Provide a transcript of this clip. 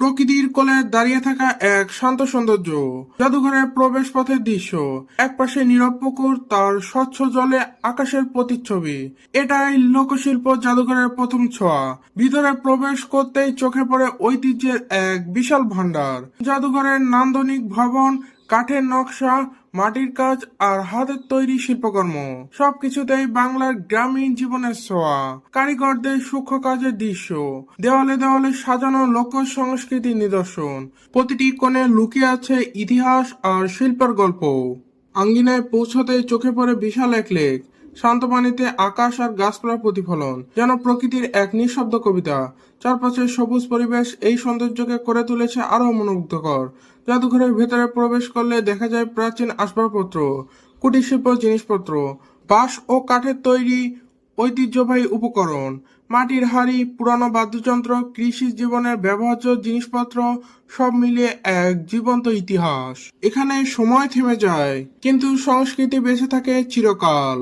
প্রকৃতির কোলে দাঁড়িয়ে থাকা এক শান্ত সৌন্দর্য। জাদুঘরের প্রবেশ পথের দৃশ্য। একপাশে নীরব পুকুর, তার স্বচ্ছ জলে আকাশের প্রতিচ্ছবি। এটাই লোকশিল্প জাদুঘরের প্রথম ছোঁয়া। ভিতরে প্রবেশ করতেই চোখে পড়ে ঐতিহ্যের এক বিশাল ভান্ডার। জাদুঘরের নান্দনিক ভবন, কাঠের নকশা, মাটির কাজ আর হাতের তৈরি শিল্পকর্ম, সবকিছুতেই বাংলার গ্রামীণ জীবনের ছোঁয়া। কারিগরদের সূক্ষ্ম কাজের দৃশ্য, দেওয়ালে দেওয়ালে সাজানো লোক সংস্কৃতির নিদর্শন। প্রতিটি কোণে লুকিয়ে আছে ইতিহাস আর শিল্পের গল্প। আঙ্গিনায় পৌঁছতেই চোখে পড়ে বিশাল এক লেক, শান্ত পানিতে আকাশ আর গাছপালার প্রতিফলন, যেন প্রকৃতির এক নিঃশব্দ কবিতা। চারপাশের সবুজ পরিবেশ এই সৌন্দর্যকে করে তুলেছে আরো মনোমুগ্ধকর। জাদুঘরের ভেতরে প্রবেশ করলে দেখা যায় প্রাচীন আসবাবপত্র, কুটির শিল্প জিনিসপত্র, বাঁশ ও কাঠের তৈরি ঐতিহ্যবাহী উপকরণ, মাটির হাঁড়ি, পুরানো বাদ্যযন্ত্র, কৃষি জীবনের ব্যবহার্য জিনিসপত্র, সব মিলিয়ে এক জীবন্ত ইতিহাস। এখানে সময় থেমে যায়, কিন্তু সংস্কৃতি বেঁচে থাকে চিরকাল।